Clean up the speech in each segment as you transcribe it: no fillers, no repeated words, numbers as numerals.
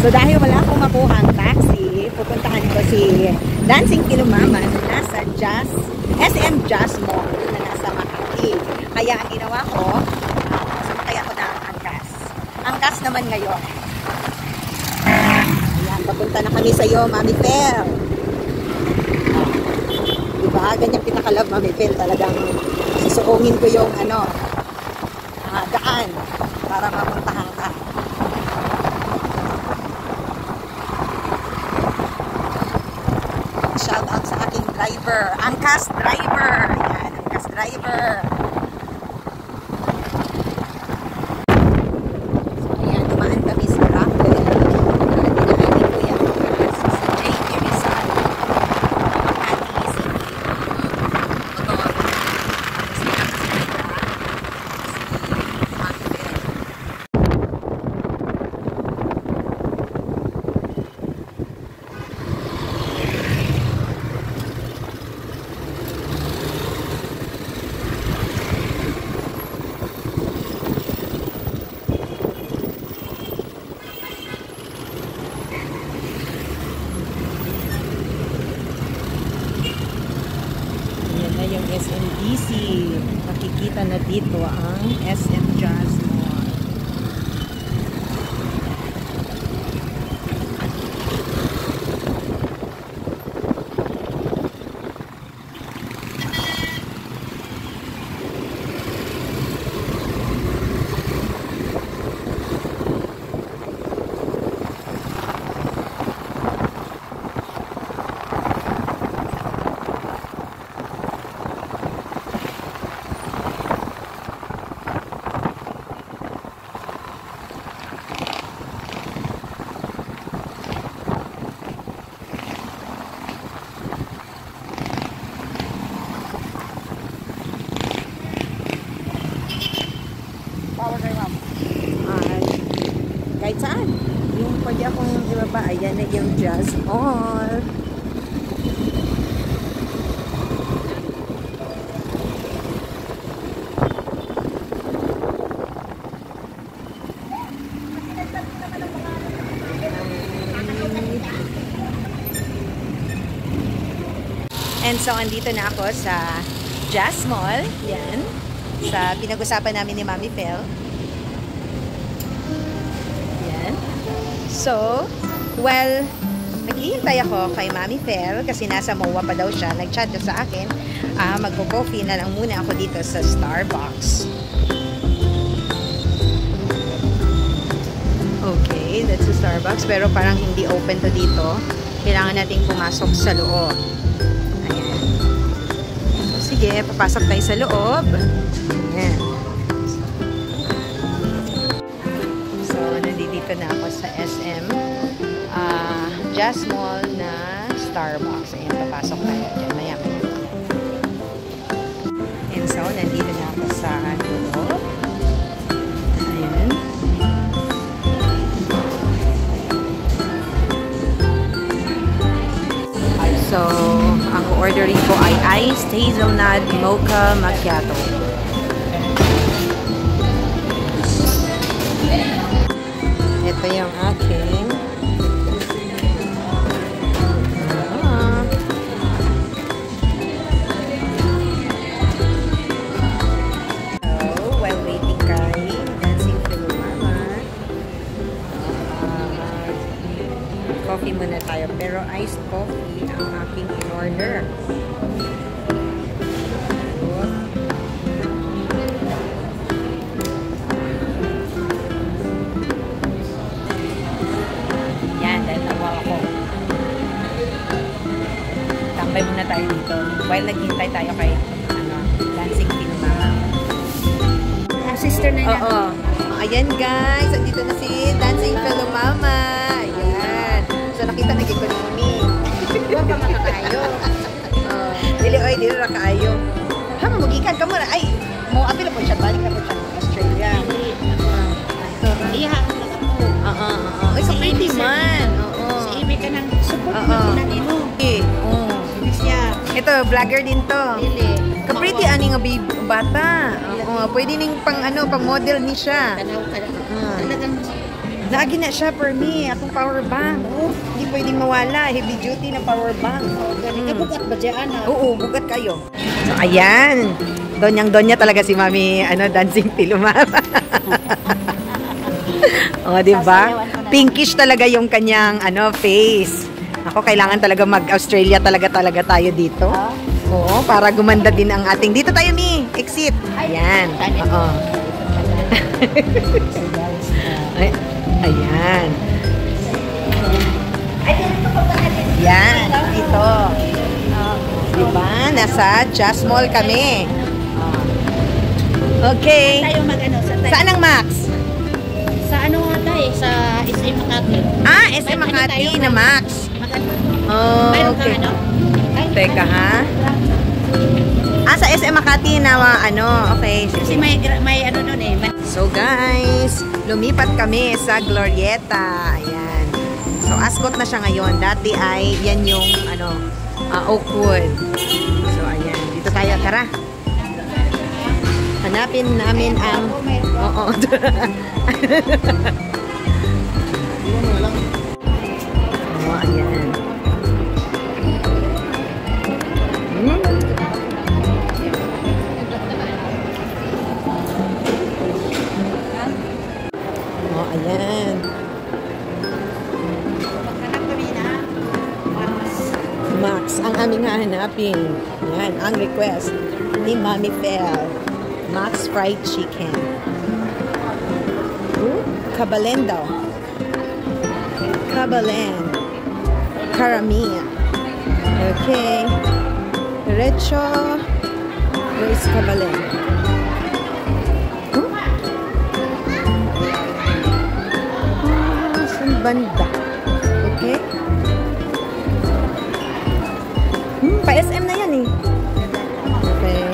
So dahil wala akong makuha ang taxi, pupuntahan ko si Dancing Kilumama na nasa SM Jazz Mall na nasa Makati. Kaya ang ginawa ko, sumakay ako ng angkas. Angkas naman ngayon. Ayan, papunta na kami sa iyo, Mami Fel. Diba? Ganyan pinakalab, Mami Fel. Talagang susuungin ko yung daan para mapuntahan ka. Shout out sa aking driver, angkas driver. Ayan, angkas driver. So ayan, dumaan kami sa Rockwell. Dinaanin ko yung angkas sa J.K. Rizal, Makati City, motor. Tapos yung SMDC. Makikita na dito ang SM Jazz Mall. Kahit saan. Yung pwede akong ibaba, ayan na yung Jazz Mall. And so, andito na ako sa Jazz Mall. Yan. Sa pinag-usapan namin ni Mami Fel. So, well, naghihintay ako kay Mami Fel kasi nasa MOA pa daw siya. Nag-chat siya sa akin. Magpo-coffee na lang muna ako dito sa Starbucks. Okay, that's the Starbucks. Pero parang hindi open to dito. Kailangan nating pumasok sa loob. Ayan. So, sige, papasok tayo sa loob. Ayan. Nandito na ako sa SM Jazz Mall na Starbucks. Ayan, papasok tayo dyan. Maya-maya. And so, nandito na ako sa loob. Ayan. So, ang ordering ko ay iced hazelnut mocha macchiato. Ito yung aking so, while waiting kay Dancing Kilumama, coffee muna tayo. Pero iced coffee ang aking in-order. Tambay muna tayo dito while naghintay tayo kay Dancing Kilumama. Sister na yan. Oo. Ayan guys, andito na si Dancing Kilumama. Ayan. So nakita na ko ni Huwag pa makakayo. Dili oy, dili ra kaayo. Ha, magikan ka muna. Ay, mo apil po siya balik na po siya Australia. Iya. Ay, ka-pretty man. Oo. Si Amy ka ng support mo ng imo. Oo. Hindi siya. Ito, vlogger din to. Dili. Ka-pretty ani nga bata. Oo, pwede ning pang model ni siya. Tanaw ka. Talagang Lagi na siya for me, atong power bank. Hindi pwedeng mawala, heavy duty na power bank. galing ka bukat ba dyan? Oo, bugat kayo. So, ayan. Donyang-donya talaga si Mami, dancing pilumama. O, diba? Pinkish talaga yung kanyang, face. Ako, kailangan talaga mag-Australia talaga tayo dito. Oo, para gumanda din ang ating. Dito tayo, Mi. Exit. Ayan. Oo. Ayan. Yan. Ito. Diba? Nasa Just Mall kami. Okay. Tayo Saan ang Max? Sa ano nga tayo? Sa SM Makati. Ah, SM Makati na Max. Oh, okay. Teka, ha? Sa SM Makati na, okay. Kasi may nun eh. So guys, lumipat kami sa Glorieta. Ayan. So Ascot na siya ngayon. Dati ay yan yung Oakwood. So ayan, dito tayo, tara. Hanapin namin ang ayan. Ayan. Max, ang aming hahanapin. Yan, ang request ni Mami Fel. Max Fried Chicken. Kabalen daw. Kabalen. Karamia. Okay. Derecho. Where is Kabalen? Banda. Okay? Pa-SM na yan eh. Okay.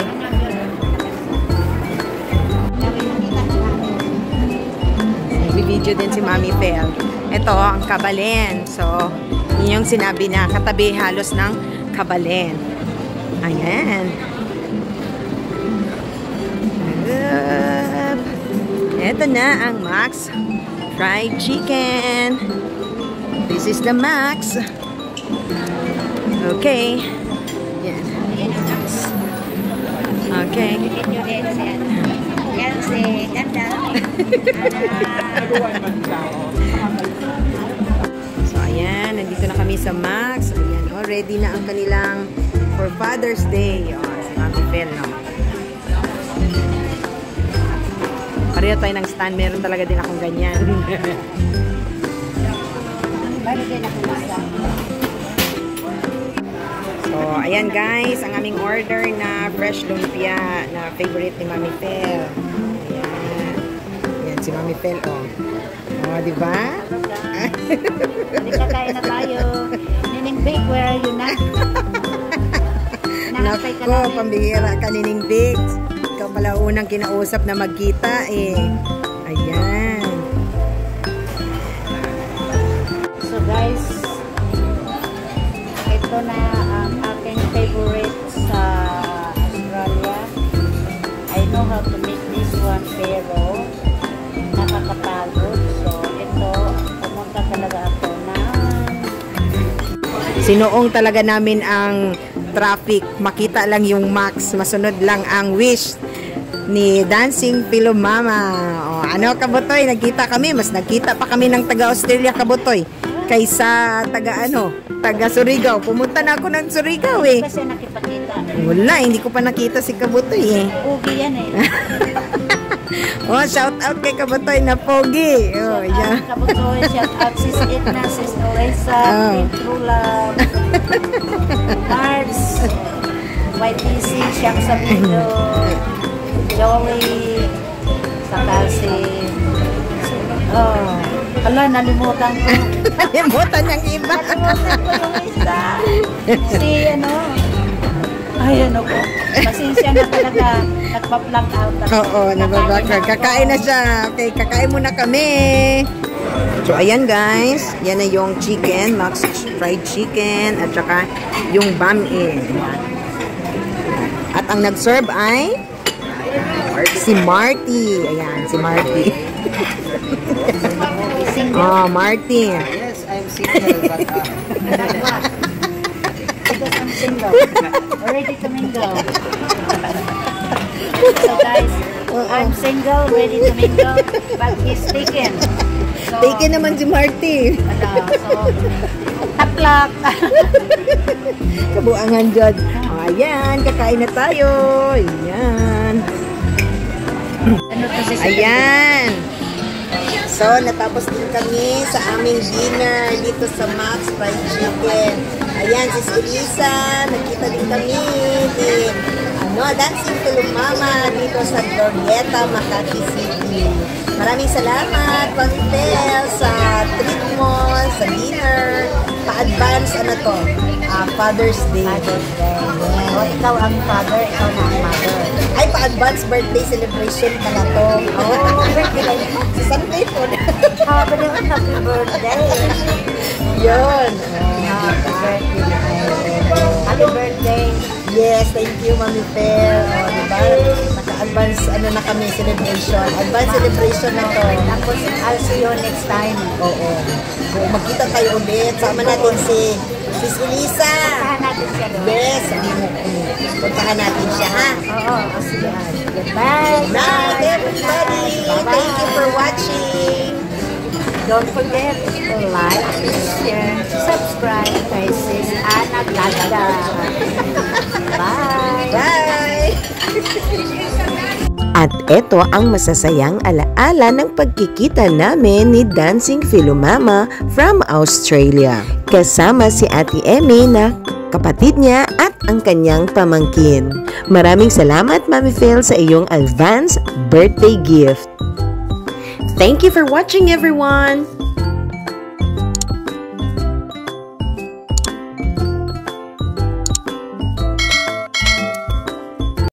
Nag-video din si Mami Fel. Ito, ang Kabalen. So, yun yung sinabi na katabi halos ng Kabalen. Ayan. Ito na ang Max Fried Chicken. This is the Max. Okay. Yan. Okay. So, ayan. Nandito na kami sa Max. Ayan. Oh, ready na ang kanilang for Father's Day. Oh, si Mami Fel, no? Pareho tayo ng stand. Meron talaga din akong ganyan. So, ayan guys. Ang aming order na fresh lumpia na favorite ni Mami Fel. Ayan. Ayan si Mami Fel, oh. Oh, diba? Hindi kakain na tayo. Nining Big, where are you na? Nako, pambihira ka, Nining Big. Ikaw pala unang kinausap na magkita eh. Ayan. So guys, ito na ang aking favorite sa Australia. I know how to make this one pero nakakapagod. So ito, pumunta talaga ako na Sinuong talaga namin ang traffic. Makita lang yung Max. Masunod lang ang wish ni Dancing Pilumama. O, Kabutoy? Nagkita kami. Mas nagkita pa kami ng taga-Australia, Kabutoy. Kaysa taga Surigao. Pumunta na ako ng Surigao eh. kasi nakipagkita. Wala, hindi ko pa nakita si Kabutoy eh. Ugi yan eh. Oh, shout out kay Kabutoy na pogi. Oh, yeah. Kabutoy, shout out sis Edna, sis Elisa, Pintrula, Mars, YTC, Siyang Sabido, Joey, saka si nalimutan ko. Nalimutan niyang iba. Nalimutan ko yung isa. Si Ay, ano po. Pasensya na talaga. Nagpa-plug out. Oo, nababak. Kakain na siya. Okay, kakain muna kami. So, ayan guys. Yan na yung chicken. Max fried chicken. At saka yung bam-in. At ang nag-serve ay si Marty. Ayan, si Marty. Oh, Marty. Yes, I'm single, but Because I'm single. Ready to mingle. So guys, I'm single, ready to mingle, but he's taken. So, Taken naman si Marty. so, taplak. Kabuangan dyan. Ayan, kakain na tayo. Ayan. Ano to si Ayan. So, natapos din kami sa aming dinner dito sa Max Fried Chicken. Ayan, si Elisa, nakita din kami ni Dancing Tulumama dito sa Glorieta, Makati City. Maraming salamat, Mami Pel, sa treat mo, sa dinner, pa-advance, Father's Day. Father's Day. O, ikaw ang father, ikaw na ang mother. Ay, pa-advance birthday celebration ka na to. Oh, birthday. Sa Sunday po. Happy birthday. Yun. Happy birthday. Happy birthday. Yes, thank you, Mami Pel. O, diba? Naka-advance, na kami, celebration. Advance celebration na to. Tapos, I'll see you next time. Oo. So, magkita tayo ulit. Sama natin si Elisa. Puntahan natin siya doon. Yes, puntahan natin siya, ha? Oo, sige. Goodbye. Good night, everybody. Thank you for watching. Don't forget to like, share, subscribe kay Sis Ana Ganda. Bye! Bye! At ito ang masasayang alaala ng pagkikita namin ni Dancing Philomama from Australia. Kasama si Ate Emmy na kapatid niya at ang kanyang pamangkin. Maraming salamat, Mami Phil, sa iyong advance birthday gift. Thank you for watching, everyone!